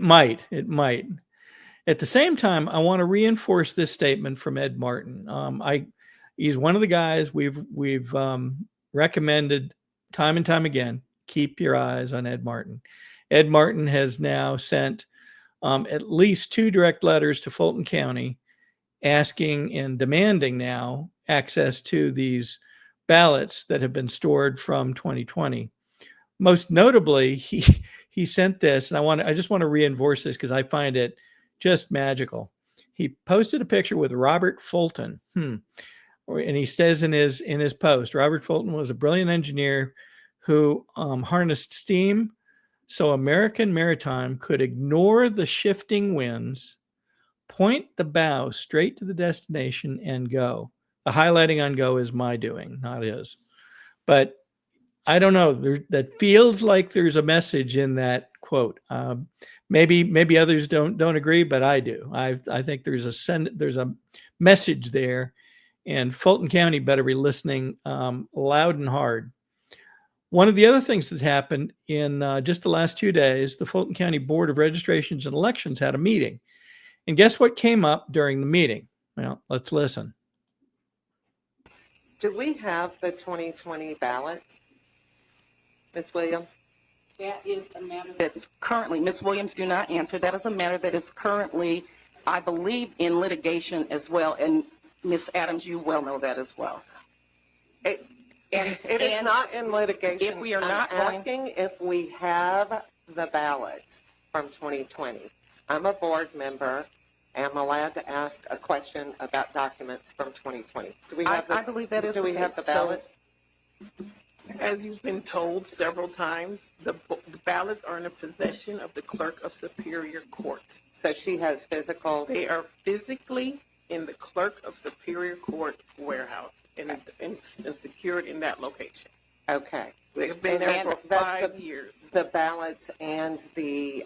[SPEAKER 2] might. At the same time, I want to reinforce this statement from Ed Martin. He's one of the guys we've recommended time and time again. Keep your eyes on Ed Martin. Ed Martin has now sent at least 2 direct letters to Fulton County asking and demanding now access to these ballots that have been stored from 2020. Most notably, he sent this, and I just want to reinforce this because I find it just magical. He posted a picture with Robert Fulton, and he says in his post, Robert Fulton was a brilliant engineer who harnessed steam so American Maritime could ignore the shifting winds, point the bow straight to the destination, and go. The highlighting on go is my doing, not his. But I don't know. That feels like there's a message in that quote. Maybe others don't agree, but I do. I think there's a message there, and Fulton County better be listening loud and hard. One of the other things that happened in just the last 2 days, the Fulton County Board of Registrations and Elections had a meeting, and guess what came up during the meeting? Well, let's listen.
[SPEAKER 7] Do we have the 2020 ballots, Ms. Williams?
[SPEAKER 8] That is a matter that's currently, Ms. Williams, do not answer. That is a matter that is currently, I believe, in litigation as well. And Ms. Adams, you well know that as well.
[SPEAKER 7] It is not in litigation.
[SPEAKER 8] If we are not
[SPEAKER 7] asking if we have the ballots from 2020. I'm a board member. I'm allowed to ask a question about documents from 2020. Do we have
[SPEAKER 8] I believe that is
[SPEAKER 7] do we have the ballots?
[SPEAKER 9] As you've been told several times, the ballots are in the possession of the Clerk of Superior Court.
[SPEAKER 7] So she has physical.
[SPEAKER 9] They are physically in the Clerk of Superior Court warehouse and secured in that location.
[SPEAKER 7] Okay.
[SPEAKER 9] They've been there for 5 years.
[SPEAKER 7] The ballots and the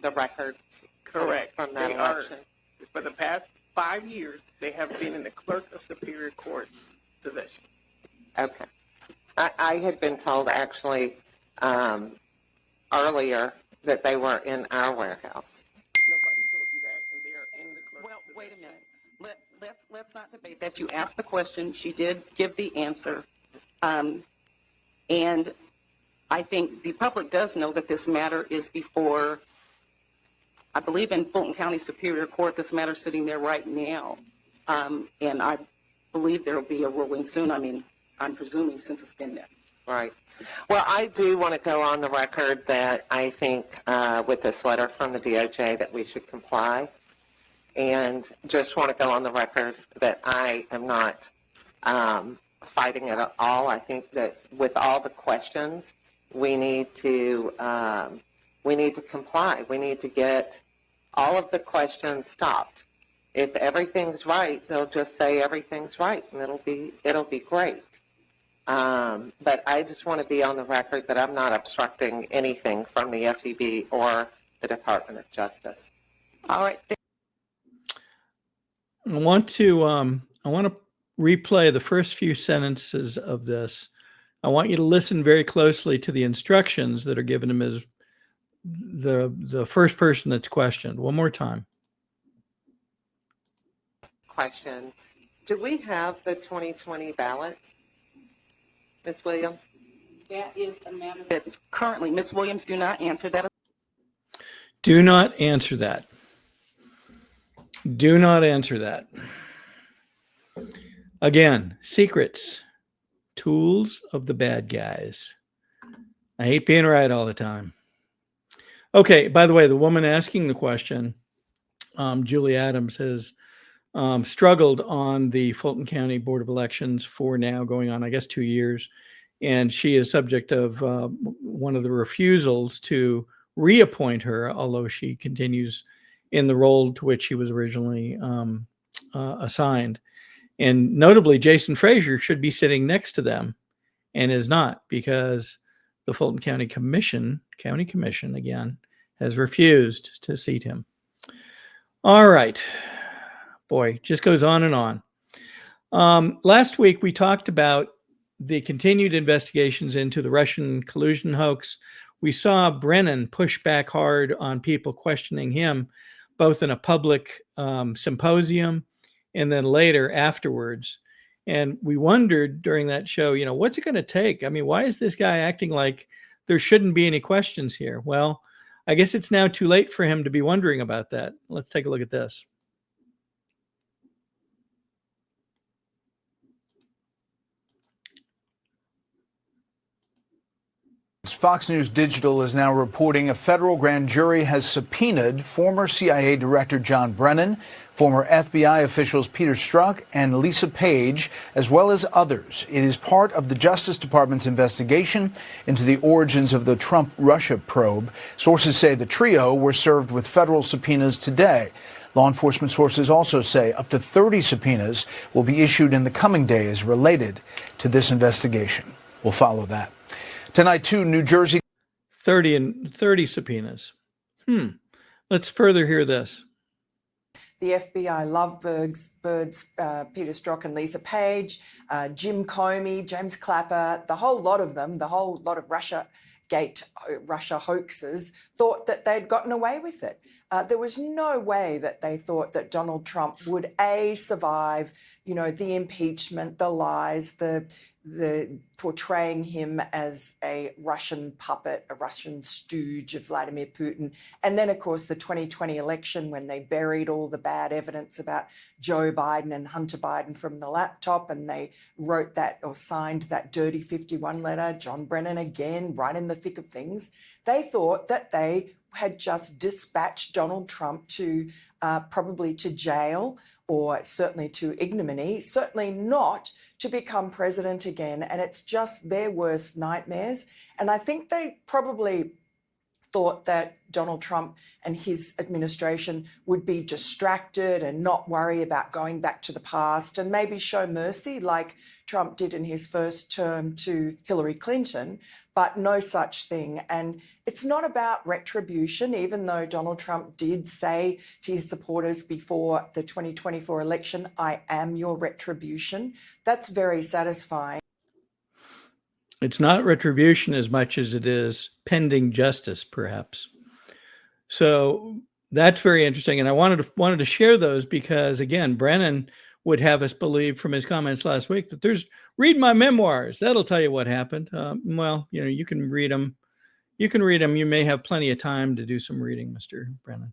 [SPEAKER 7] records.
[SPEAKER 9] Correct.
[SPEAKER 7] From that
[SPEAKER 9] They
[SPEAKER 7] election.
[SPEAKER 9] for the past 5 years, they have been in the Clerk of Superior Court possession.
[SPEAKER 7] Okay. I had been told actually earlier that they were in our warehouse.
[SPEAKER 9] Nobody told you that, and they are in the clerk.
[SPEAKER 8] Well, wait a minute. Let's not debate that. You asked the question. She did give the answer. And I think the public does know that this matter is before, I believe in Fulton County Superior Court. This matter is sitting there right now. And I believe there will be a ruling soon. I mean, I'm presuming since it's been there.
[SPEAKER 7] Right. Well, I do want to go on the record that I think with this letter from the DOJ that we should comply. And just want to go on the record that I am not fighting it at all. I think that with all the questions, we need to comply. We need to get all of the questions stopped. If everything's right, they'll just say everything's right, and it'll be great. But I just want to be on the record that I'm not obstructing anything from the SEB or the Department of Justice.
[SPEAKER 8] All right.
[SPEAKER 2] I want to replay the first few sentences of this. I want you to listen very closely to the instructions that are given him as the first person that's questioned. One more time.
[SPEAKER 7] Question. Do we have the 2020 ballots, Ms. Williams?
[SPEAKER 8] That is a matter that's currently, Ms. Williams, do not answer that.
[SPEAKER 2] Do not answer that. Do not answer that. Again, secrets, tools of the bad guys. I hate being right all the time. Okay, by the way, the woman asking the question, Julie Adams, has struggled on the Fulton County Board of Elections for now going on, I guess, 2 years. And she is subject of one of the refusals to reappoint her, although she continues in the role to which she was originally assigned. And notably, Jason Frazier should be sitting next to them and is not, because the Fulton County Commission again, has refused to seat him. All right. Boy, just goes on and on. Last week, we talked about the continued investigations into the Russian collusion hoax. We saw Brennan push back hard on people questioning him, both in a public symposium and then later afterwards. And we wondered during that show, what's it going to take? I mean, why is this guy acting like there shouldn't be any questions here? Well, I guess it's now too late for him to be wondering about that. Let's take a look at this.
[SPEAKER 10] Fox News Digital is now reporting a federal grand jury has subpoenaed former CIA Director John Brennan, former FBI officials Peter Strzok and Lisa Page, as well as others. It is part of the Justice Department's investigation into the origins of the Trump-Russia probe. Sources say the trio were served with federal subpoenas today. Law enforcement sources also say up to 30 subpoenas will be issued in the coming days related to this investigation. We'll follow that. Tonight, too, New Jersey.
[SPEAKER 2] 30 subpoenas. Let's further hear this.
[SPEAKER 11] The FBI lovebirds, Peter Strzok and Lisa Page, Jim Comey, James Clapper, the whole lot of them, the whole lot of Russia hoaxers thought that they'd gotten away with it. There was no way that they thought that Donald Trump would survive, the impeachment, the lies, the portraying him as a Russian puppet, a Russian stooge of Vladimir Putin. And then, of course, the 2020 election, when they buried all the bad evidence about Joe Biden and Hunter Biden from the laptop, and they wrote that or signed that dirty 51 letter, John Brennan again, right in the thick of things. They thought that they had just dispatched Donald Trump to probably to jail, or certainly to ignominy, certainly not to become president again. And it's just their worst nightmares. And I think they probably thought that Donald Trump and his administration would be distracted and not worry about going back to the past and maybe show mercy like Trump did in his first term to Hillary Clinton, but no such thing. And it's not about retribution, even though Donald Trump did say to his supporters before the 2024 election, "I am your retribution." That's very satisfying.
[SPEAKER 2] It's not retribution as much as it is pending justice, perhaps. So that's very interesting. And I wanted to share those because, again, Brennan would have us believe from his comments last week that read my memoirs. That'll tell you what happened. Well, you can read them. You can read them. You may have plenty of time to do some reading, Mr. Brennan.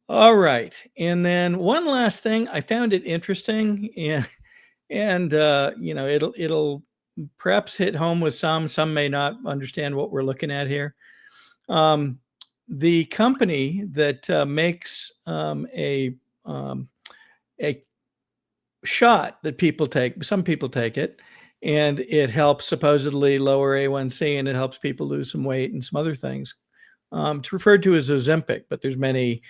[SPEAKER 2] All right. And then one last thing, I found it interesting, and it'll perhaps hit home with some may not understand what we're looking at here. The company that makes a shot that people take, some people take it, and it helps supposedly lower A1C, and it helps people lose some weight and some other things. It's referred to as Ozempic, but there's many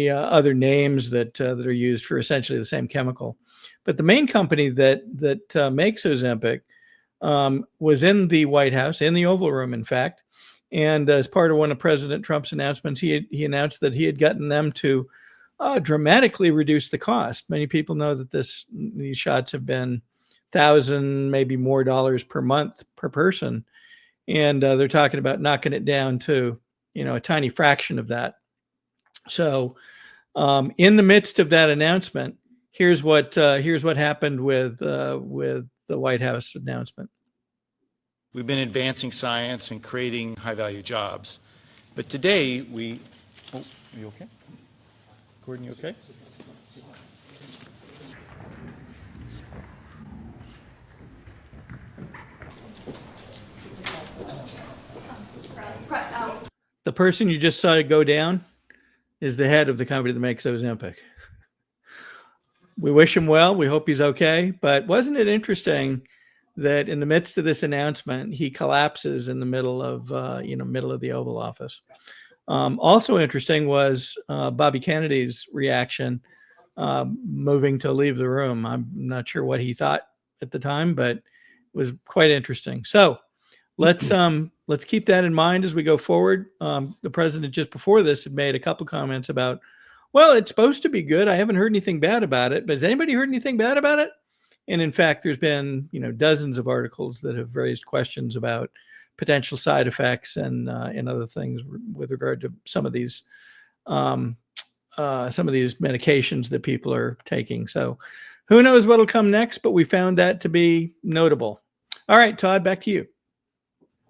[SPEAKER 2] other names that are used for essentially the same chemical. But the main company that makes Ozempic was in the White House, in the Oval Room, in fact. And as part of one of President Trump's announcements, he announced that he had gotten them to dramatically reduce the cost. Many people know that these shots have been $1,000, maybe more dollars per month per person. And they're talking about knocking it down to, a tiny fraction of that. So in the midst of that announcement, here's what happened with the White House announcement.
[SPEAKER 12] We've been advancing science and creating high-value jobs. But today are you okay? Gordon, you okay?
[SPEAKER 2] The person you just saw go down is the head of the company that makes Ozempic. We wish him well. We hope he's okay. But wasn't it interesting that in the midst of this announcement, he collapses in the middle of the Oval Office? Also interesting was Bobby Kennedy's reaction, moving to leave the room. I'm not sure what he thought at the time, but it was quite interesting. So let's keep that in mind as we go forward. The president just before this had made a couple comments about, well, it's supposed to be good. I haven't heard anything bad about it, but has anybody heard anything bad about it? And in fact, there's been, dozens of articles that have raised questions about potential side effects and other things with regard to some of these medications that people are taking. So who knows what'll come next, but we found that to be notable. All right, Todd, back to you.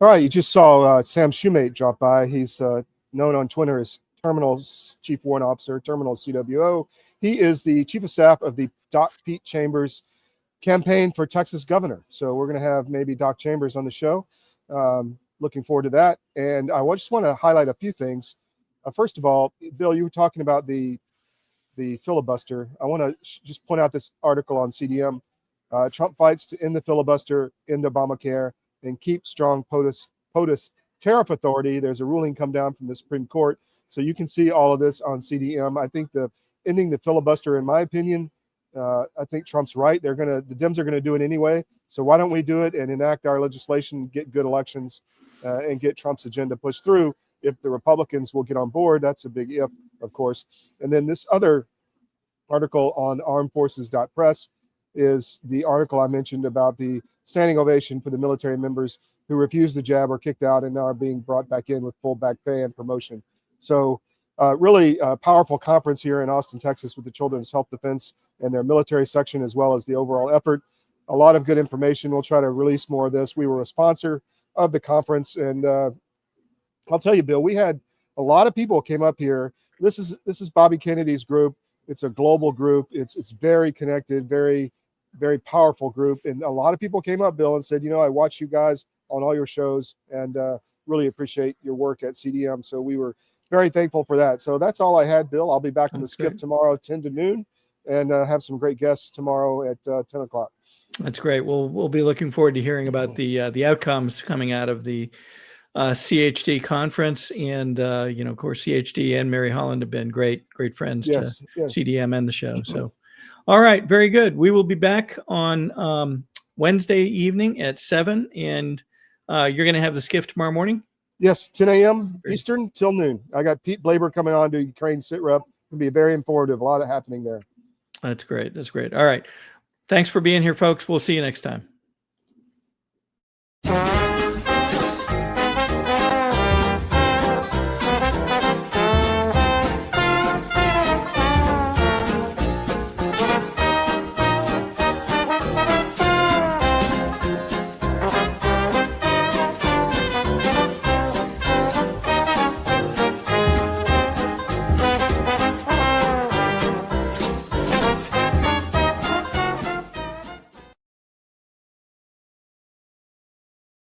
[SPEAKER 1] All right, you just saw Sam Shoemate drop by. He's known on Twitter as Terminal's Chief Warrant Officer, Terminal CWO. He is the Chief of Staff of the Doc Pete Chambers campaign for Texas governor. So we're going to have maybe Doc Chambers on the show. Looking forward to that. And I just want to highlight a few things. First of all, Bill, you were talking about the filibuster. I want to just point out this article on CDM. Trump fights to end the filibuster, end Obamacare, and keep strong POTUS tariff authority. There's a ruling come down from the Supreme Court. So you can see all of this on CDM. I think ending the filibuster, in my opinion, I think Trump's right. The Dems are going to do it anyway. So why don't we do it and enact our legislation, get good elections, and get Trump's agenda pushed through? If the Republicans will get on board, that's a big if, of course. And then this other article on armedforces.press is the article I mentioned about the standing ovation for the military members who refused the jab or kicked out and now are being brought back in with full back pay and promotion. So really a powerful conference here in Austin, Texas with the Children's Health Defense and their military section, as well as the overall effort. A lot of good information. We'll try to release more of this. We were a sponsor of the conference. And I'll tell you, Bill, we had a lot of people came up here. This is Bobby Kennedy's group. It's a global group. It's very connected, very, very powerful group. And a lot of people came up, Bill, and said, I watch you guys on all your shows and really appreciate your work at CDM. So we were very thankful for that. So that's all I had, Bill. I'll be back on the skip tomorrow, 10 to noon, and have some great guests tomorrow at 10 o'clock.
[SPEAKER 2] That's great. We'll be looking forward to hearing about the outcomes coming out of the CHD conference. And, of course, CHD and Mary Holland have been great friends
[SPEAKER 1] Yes,
[SPEAKER 2] to
[SPEAKER 1] yes.
[SPEAKER 2] CDM and the show. So, all right, very good. We will be back on Wednesday evening at 7, and you're going to have the skiff tomorrow morning?
[SPEAKER 1] Yes, 10 a.m. Eastern till noon. I got Pete Blaber coming on to Ukraine SITREP. It'll be very informative. A lot of happening there.
[SPEAKER 2] That's great. That's great. All right. Thanks for being here, folks. We'll see you next time.